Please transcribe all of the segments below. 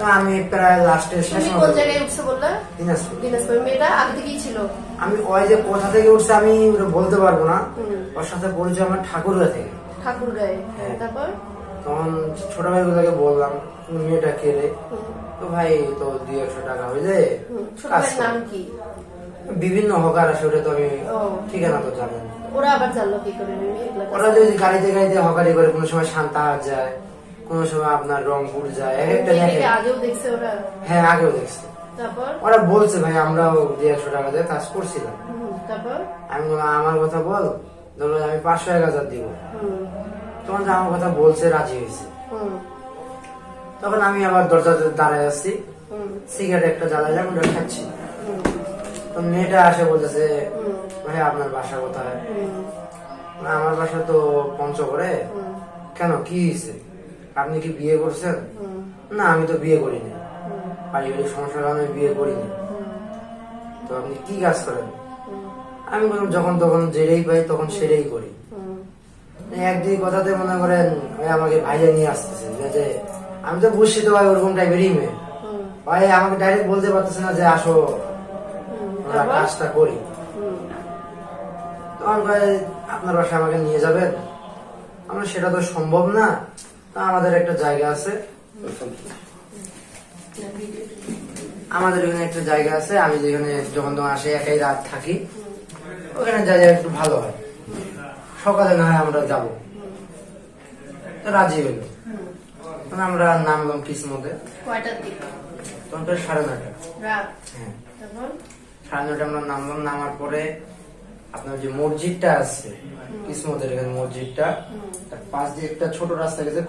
আমি প্রায় লাস্টের শেষ কোন জায়গায় উঠছে বললা? দিনাজপুর। দিনাজপুর। মেয়েটা আগে থেকেই ছিল? আমি ওই যে কোথা থেকে উঠছে আমি বলতে পারবো না। ওর সাথে পরিচয় আমার ঠাকুরগাঁ থেকে। ঠাকুরগাঁয়ে? তারপর তখন ছোট ভাইগুলোকে বললাম মেয়েটা কে রে, তো ভাই তো 200-100 টাকা হইলে। ছোট ভাইয়ের নাম কি? বিভিন্ন হকার আছে, ওটা তো আমি ঠিকানা তো জানি। ওরা আবার জানলো কি করে? ওরা যদি গাড়িতে গাড়িতে হকারি করে, কোনো সময় সান্তাহার যায়, কোন সময় আপনার রংপুর যায়, এক একটা জায়গায়। আগেও দেখছে ওরা? হ্যাঁ আগেও দেখছে। তারপর ওরা বলছে ভাই আমরাও 200-100 টাকা দিয়ে কাজ করছিলাম। তারপর আমি বললাম আমার কথা বল, ধরো আমি 500-1000 দিব। তখন আমার কথা বলছে, রাজি হয়েছে। তখন আমি আবার দরজাতে দাঁড়ায় আসছি, সিগারেট একটা জ্বালাইলাম, ওটা খাচ্ছি। তো মেয়েটা আসে বলতেছে ভাই আপনার বাসা কোথায়? আমার বাসা তো পঞ্চগড়ে। কেন, কি হয়েছে? আপনি কি বিয়ে করছেন? না আমি তো বিয়ে করিনি, পারিবারিক সমস্যার কারণে বিয়ে করিনি। তো আপনি কি কাজ করেন? আমি বললাম যখন তখন যেটাই পাই তখন সেটাই করি। একদিন কথাতে মনে করেন আমাকে ভাইয়া নিয়ে আসতেছে, যে আমি তো বুঝছি তো ভাই ওরকম টাইপেরই মেয়ে। ভাই আমাকে ডাইরেক্ট বলতে পারতেছে না যে আসো আমরা কাজটা করি। তখন আপনার বাসায় আমাকে নিয়ে যাবেন? আমরা সেটা তো সম্ভব না, তা আমাদের একটা জায়গা আছে, আমাদের এখানে একটা জায়গা আছে, আমি যেখানে যখন তখন আসে একাই রাত থাকি, ওখানে জায়গা একটু ভালো হয়, সকালে না হয় আমরা যাবো। তো রাজি হইল। আমরা নামলাম কিসমতে। তখন তো 9:30। হ্যাঁ 9:30 আমরা নামলাম। নামার পরে আপনার যে মসজিদটা আছে কিসমতের এখানে, মসজিদটা তার পাশ দিয়ে একটা ছোট রাস্তা গেছে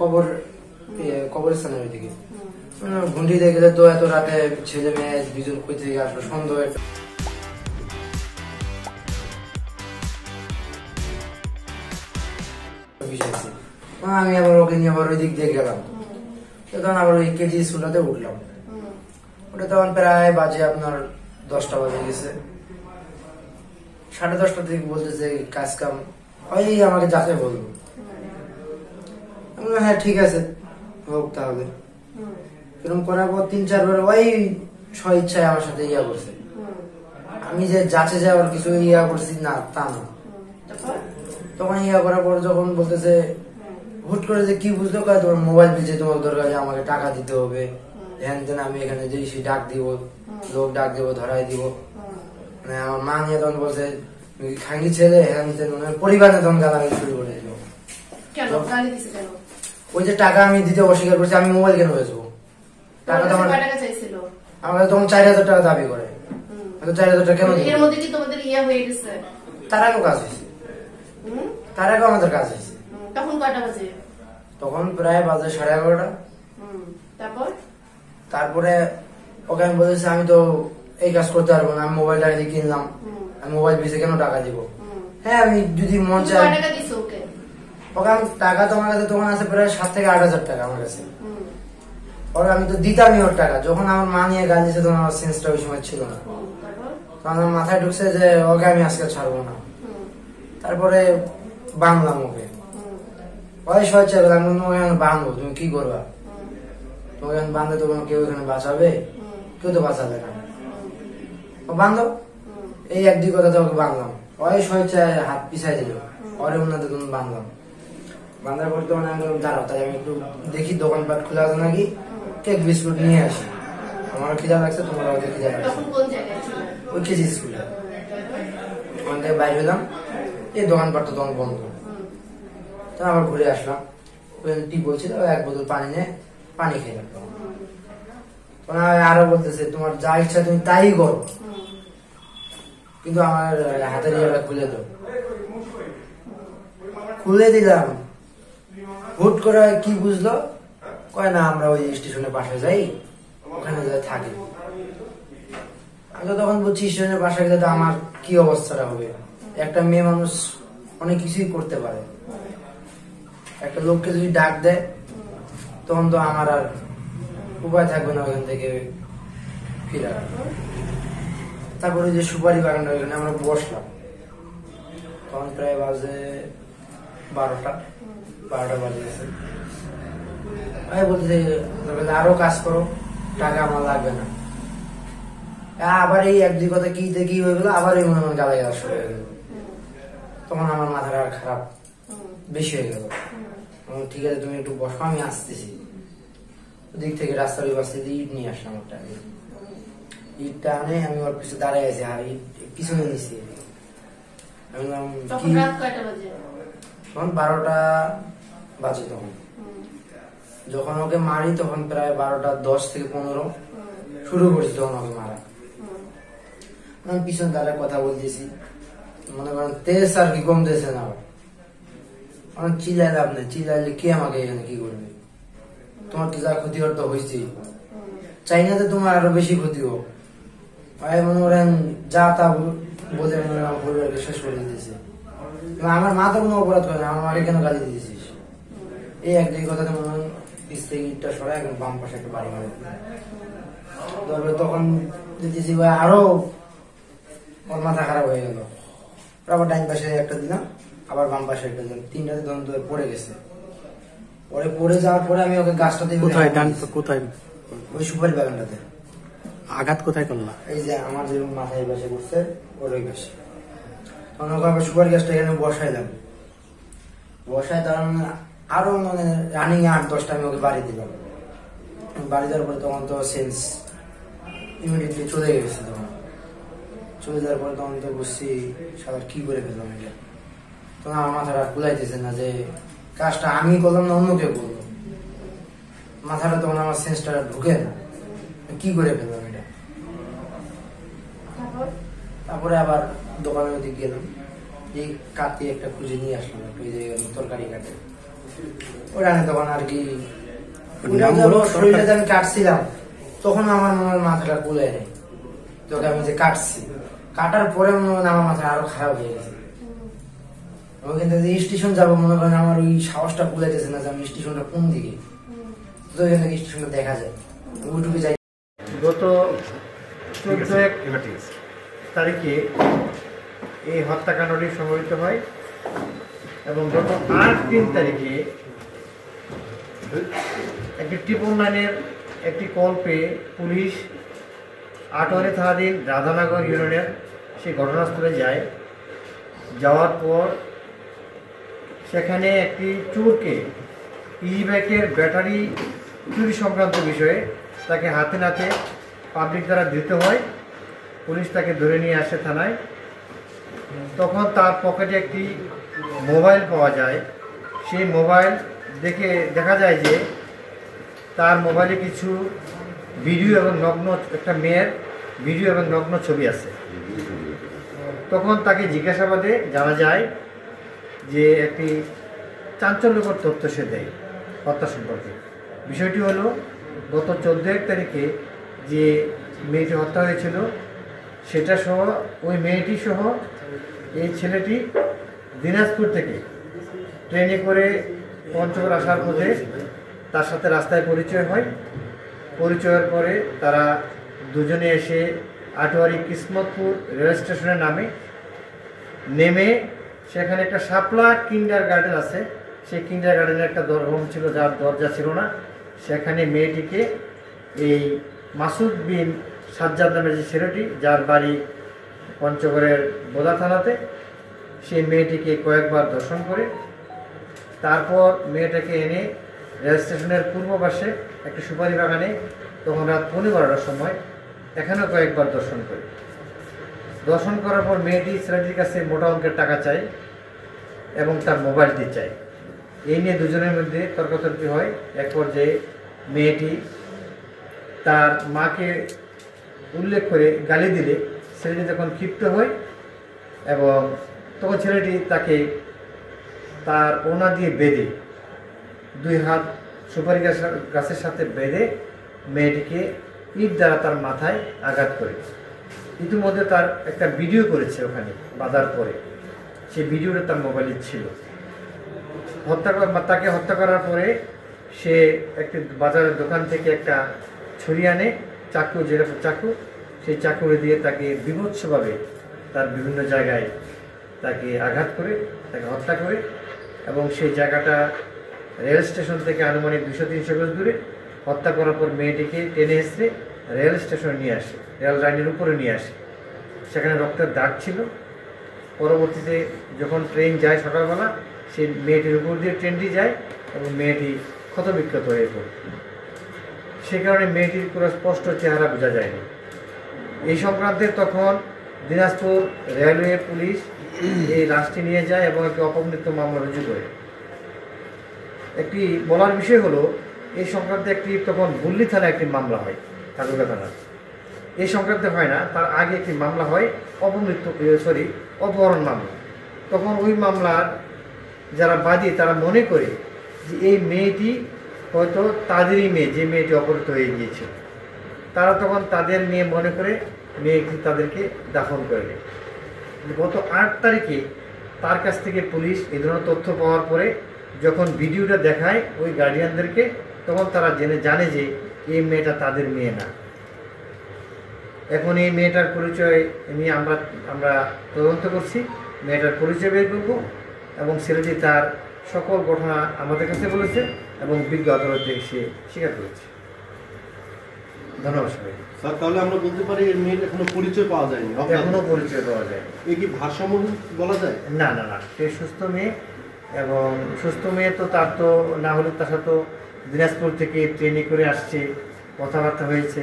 কবরস্থানের ওইদিকে। ঘুন্টি দিয়ে গেলে তো এত রাতে ছেলে মেয়ে দুজন কই থেকে আসলো, সন্দেহ একটা। আমি আবার ওকে নিয়ে আবার ওই দিক দিয়ে গেলাম। তখন আবার ওই কেজি স্কুলটাতে উঠলাম। ওটা তখন প্রায় বাজে আপনার 10টা বাজে গেছে। 10:30 থেকে বলতেছে কাজ কাম ওই আমাকে যাকে বলবো। হ্যাঁ ঠিক আছে হোক তাহলে। এরকম করার পর 3-4 বার ওই স্ব ইচ্ছায় আমার সাথে ইয়া করছে। আমি যে যাচ্ছে যাওয়ার কিছু ইয়া করছি না তা না। তখন ইয়া করার পর যখন বলতেছে হুট করে যে কি বুঝলো, তোমার মোবাইল পেয়েছে, তোমার দরকার আমাকে টাকা দিতে হবে, হ্যান তেন। আমি এখানে যে ডাক দিব, লোক ডাক দিব, ধরাই দিব। মানে আমার মা নিয়ে তখন বলছে খাঙ্গি ছেলে, হ্যান তেন, পরিবারে তখন গালাগালি শুরু করে দিল। ওই যে টাকা আমি দিতে অস্বীকার করছি, আমি মোবাইল কেন বেচবো? টাকা তো আমার তখন 4000 টাকা দাবি করে। 4000 টাকা কেন? তার আগেও কাজ হয়েছে, তার আগেও আমাদের কাজ হয়েছে। তখন কয়টা বাজে? তখন প্রায় বাজে 11:30। তারপরে ওকে আমি বলেছি আমি তো এই কাজ করতে পারবো না, আমি মোবাইল টাকা দিয়ে কিনলাম, আমি মোবাইল বেচে কেন টাকা দিব? হ্যাঁ আমি যদি মন চাই। ওকে আমি টাকা তোমার কাছে তখন আছে প্রায় 7,000 থেকে 8,000 টাকা আমার কাছে। ওকে আমি তো দিতামই ওর টাকা। যখন আমার মা নিয়ে গাল দিচ্ছে তখন আমার সেন্সটা ওই সময় ছিল না। তখন আমার মাথায় ঢুকছে যে ওকে আমি আজকে ছাড়বো না। তারপরে বাংলাম ওকে, ওই সহজে বাঁধবো, তুমি কি করবা? তোমাকে বাঁধলে তো কেউ এখানে বাঁচাবে? কেউ তো বাঁচাবে না, বাঁধো। এই 1-2 কথা তোমাকে বাঁধলাম। ওই সহজে হাত পিছাই দিল, পরে ওনাতে তুমি বাঁধলাম। বাঁধার পর তখন আমি দাঁড়াও, তাই আমি একটু দেখি দোকানপাট খোলা আছে নাকি, কেক বিস্কুট নিয়ে আসি। আমার খিদা লাগছে, তোমার ওদের খিদা লাগছে। ওই কেজি স্কুলে ওখান থেকে বাইরে হলাম, এই দোকানপাটটা তখন বন্ধ। তো আবার ঘুরে আসলাম, টিপ বলছিল 1 বোতল পানি নিয়ে পানি খেলাম। তখন আরো বলতেছে তোমার যা ইচ্ছা তুমি তাই করো, কিন্তু আমার হাতের ইয়েটা খুলে দাও। খুলে দিলাম। হুট করে কি বুঝলো, কয় না আমরা ওই স্টেশনের পাশে যাই, ওখানে যাই থাকি। আমি তো তখন বলছি স্টেশনের পাশে গেলে তো আমার কি অবস্থাটা হবে। একটা মেয়ে মানুষ অনেক কিছুই করতে পারে, একটা লোককে যদি ডাক দেয় তখন তো আমার আর উপায় থাকবে না ওখান থেকে ফিরা। তারপরে যে সুপারি বাগানটা, ওইখানে আমরা বসলাম। তখন প্রায় বাজে 12টা বাজে গেছে। আমি বলতে আরো কাজ করো, টাকা আমার লাগবে না। আবার এই এক দুই কথা কি দেখি হয়ে গেলো, আবার এই মনে মনে গালাগাল শুরু হয়ে গেল। তখন আমার মাথাটা খারাপ বেশি হয়ে গেল। ঠিক আছে তুমি একটু বসো, আমি আসতেছি। ওদিক থেকে রাস্তার ওই পাশে ইট নিয়ে আসলাম একটা। ইটটা আনে আমি ওর পিছনে দাঁড়িয়ে আছি, আর ইট পিছনে নিছি। আমি বললাম কি, তখন 12টা বাজে। তখন যখন ওকে মারি তখন প্রায় 12টা 10 থেকে 15 শুরু করছি তখন ওকে মারা। আমি পিছনে দাঁড়ায় কথা বলতেছি, মনে করেন তেজ আর কি কমতেছে না। আমার চিল্লাই লাভ নেই, চিল্লাইলে কে আমাকে এখানে কি করবে? তোমার তো যা ক্ষতি হওয়ার তো হয়েছেই, চাই না তো তোমার আরো বেশি ক্ষতি হোক। ভাই মনে করেন যা তা বলে পরিবারকে শেষ করে দিতেছে। আমার মা তো কোনো অপরাধ করে না, আমার মাকে কেন গালি দিতেছিস? এই এক দুই কথাতে মনে হয় পিছ থেকে ইটটা সরাই একদম বাম পাশে একটা বাড়ি মারে। তারপরে তখন দিতেছি ভাই আরো ওর মাথা খারাপ হয়ে গেল। আবার ডাইন পাশে একটা দিলাম, আবার বাম পাশে একটা দিলাম, 3টাতে তখন তো পড়ে গেছে। পরে পড়ে যাওয়ার পরে আমি ওকে গাছটাতে, কোথায় কোথায়? ওই সুপারি বাগানটাতে। আঘাত কোথায় করলা? এই যে আমার যে মাথায় পাশে করছে ওর ওই পাশে। তখন ওকে আবার সুপারি গাছটা এখানে বসাইলাম। বসায় তার আরো মানে রানিং 8-10টা আমি ওকে বাড়ি দিলাম। বাড়ি দেওয়ার পরে তখন তো সেন্স ইমিডিয়েটলি চলে গেছে। তখন চলে যাওয়ার পরে তখন তো বুঝছি সবার কি করে ফেললাম এটা। তখন আমার মাথাটা কুলাইতেছে না যে কাজটা আমি করলাম না অন্য কেউ করলো। মাথাটা তখন আমার সেন্সটা ঢুকে না, কি করে ফেললাম এটা। তারপরে আবার দোকানের ওদিকে গেলাম, এই কাতি একটা খুঁজে নিয়ে আসলাম, ওই যে তরকারি কাটে ওটা। তখন আর কি শরীরে আমি কাটছিলাম, তখন আমার মনে হয় মাথাটা কুলাই নেই। তোকে আমি যে কাটছি, কাটার পরে মনে হয় আমার মাথা আরো খারাপ হয়ে গেছে। ওইখান থেকে স্টেশন যাবো মনে করেন আমার ওই সাহসটা কুলাইতেছে না যে আমি স্টেশনটা কোন দিকে, তো ওইখান থেকে স্টেশনটা দেখা যায় ওইটুকু যাই। গত 14 তারিখে এই হত্যাকাণ্ডটি সংঘটিত হয় এবং গত 8-3 তারিখে একটি 999-এর একটি কল পেয়ে পুলিশ আটোয়ারি থানাধীন রাধানগর ইউনিয়নের সেই ঘটনাস্থলে যায়। যাওয়ার পর সেখানে একটি চোরকে ইজি বাইকের ব্যাটারি চুরি সংক্রান্ত বিষয়ে তাকে হাতে নাতে পাবলিক দ্বারা ধৃত হয়। পুলিশ তাকে ধরে নিয়ে আসে থানায়। তখন তার পকেটে একটি মোবাইল পাওয়া যায়। সেই মোবাইল দেখে দেখা যায় যে তার মোবাইলে কিছু ভিডিও এবং নগ্ন, একটা মেয়ের ভিডিও এবং নগ্ন ছবি আছে। তখন তাকে জিজ্ঞাসাবাদে জানা যায় যে একটি চাঞ্চল্যকর তথ্য সে দেয় হত্যা সম্পর্কে। বিষয়টি হলো গত 14 তারিখে যে মেয়েটি হত্যা হয়েছিল সেটা সহ, ওই মেয়েটি সহ এই ছেলেটি দিনাজপুর থেকে ট্রেনে করে পঞ্চগড় আসার পথে তার সাথে রাস্তায় পরিচয় হয়। পরিচয়ের পরে তারা দুজনে এসে আটোয়ারি কিসমতপুর রেল স্টেশনে নেমে সেখানে একটা শাপলা কিন্ডার গার্ডেন আছে, সেই কিন্ডার গার্ডেনের একটা রুম ছিল যার দরজা ছিল না। সেখানে মেয়েটিকে এই মাসুদ বিন সাজ্জাদ নামের যে ছেলেটি, যার বাড়ি পঞ্চগড়ের বোদা থানাতে, সেই মেয়েটিকে কয়েকবার দর্শন করে তারপর মেয়েটাকে এনে রেল স্টেশনের পূর্ব পাশে একটি সুপারি বাগানে তখন রাত 12টার সময় এখানেও কয়েকবার দর্শন করে। দর্শন করার পর মেয়েটি ছেলেটির কাছে মোটা অঙ্কের টাকা চায় এবং তার মোবাইলটি চায়। এই নিয়ে দুজনের মধ্যে তর্কাতর্কি হয়। এক পর্যায়ে মেয়েটি তার মাকে উল্লেখ করে গালি দিলে ছেলেটি তখন ক্ষিপ্ত হয় এবং তখন ছেলেটি তাকে তার ওনা দিয়ে বেঁধে, 2 হাত সুপারি গাছের সাথে বেঁধে মেয়েটিকে ইট দ্বারা তার মাথায় আঘাত করে। ইতিমধ্যে তার একটা ভিডিও করেছে ওখানে বাঁধার পরে, সেই ভিডিওটা তার মোবাইলে ছিল। তাকে হত্যা করার পরে সে একটি বাজারের দোকান থেকে একটা ছুরি আনে, চাকু, যেটা চাকু, সেই চাকুরে দিয়ে তাকে বিভৎসভাবে তার বিভিন্ন জায়গায় তাকে আঘাত করে তাকে হত্যা করে এবং সেই জায়গাটা রেল স্টেশন থেকে আনুমানিক 200-300 গজ দূরে। হত্যা করার পর মেয়েটিকে টেনে এসে রেল স্টেশনে নিয়ে আসে, রেল লাইনের উপরে নিয়ে আসে। সেখানে রক্তের দাগ ছিল। পরবর্তীতে যখন ট্রেন যায় সকালবেলা, সেই মেয়েটির উপর দিয়ে ট্রেনটি যায় এবং মেয়েটি ক্ষতবিক্ষত হয়ে পড়ে। সে কারণে মেয়েটির পুরো স্পষ্ট চেহারা বোঝা যায়নি। এই সংক্রান্তে তখন দিনাজপুর রেলওয়ে পুলিশ এই লাশটি নিয়ে যায় এবং একটি অপমৃত্যু মামলা রুজু করে। একটি বলার বিষয় হলো, এই সংক্রান্তে একটি তখন বুল্লি থানায় একটি মামলা হয়, ঠাকুরগা থানা। এই সংক্রান্তে হয় না, তার আগে একটি মামলা হয় অপহরণ মামলা। তখন ওই মামলার যারা বাদী তারা মনে করে যে এই মেয়েটি হয়তো তাদেরই মেয়ে, যে মেয়েটি অপহৃত হয়ে গিয়েছিল। তারা তখন তাদের মেয়ে মনে করে মেয়েকে তাদেরকে দাফন করে দেয়। গত 8 তারিখে তার কাছ থেকে পুলিশ এই ধরনের তথ্য পাওয়ার পরে যখন ভিডিওটা দেখায় ওই গার্ডিয়ানদেরকে, তখন তারা জানে যে এই মেয়েটা তাদের মেয়ে না। এখন এই মেয়েটার পরিচয় নিয়ে আমরা তদন্ত করছি, মেয়েটার পরিচয় বের করব এবং ছেলেটি তার সকল ঘটনা আমাদের কাছে বলেছে এবং বিজ্ঞ আদালতে সে স্বীকার করেছে। ধন্যবাদ সবাই। স্যার, তাহলে আমরা বলতে পারি এর মেয়ের এখনো পরিচয় পাওয়া যায়নি? এখনো পরিচয় পাওয়া যায়। এ কি ভারসাম্য বলা যায়? না না না, সে সুস্থ মেয়ে। এবং সুস্থ মেয়ে তো তার তো না হলে তার সাথে দিনাজপুর থেকে ট্রেনে করে আসছে, কথাবার্তা হয়েছে,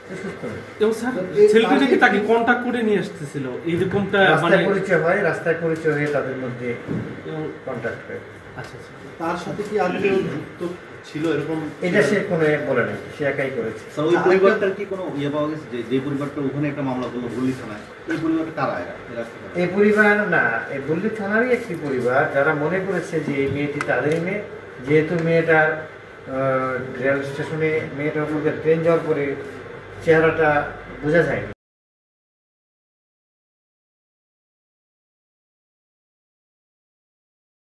সে সুস্থ মেয়ে। এবং স্যার ছেলেটা কি তাকে কন্টাক্ট করে নিয়ে আসতেছিল এরকমটা? মানে রাস্তায় পরিচয় হয়ে তাদের মধ্যে কন্ট্যাক্ট হয়। আচ্ছা আচ্ছা। তার সাথে কি আর কেউ যুক্ত ছিল এরকম? এটা সে কোনো বলে নাই, সে একাই করেছে। স্যার, ওই পরিবারটার কি কোনো ইয়ে পাওয়া গেছে যে পরিবারটা ওখানে একটা মামলা করলো বুল্লি থানায়, এই পরিবারটা কারা? এই পরিবার না, এই বুল্লি থানারই একটি পরিবার যারা মনে করেছে যে এই মেয়েটি তাদের মেয়ে, যেহেতু মেয়েটার রেল স্টেশনে মেয়েটার মধ্যে ট্রেন যাওয়ার পরে চেহারাটা বোঝা যায়নি,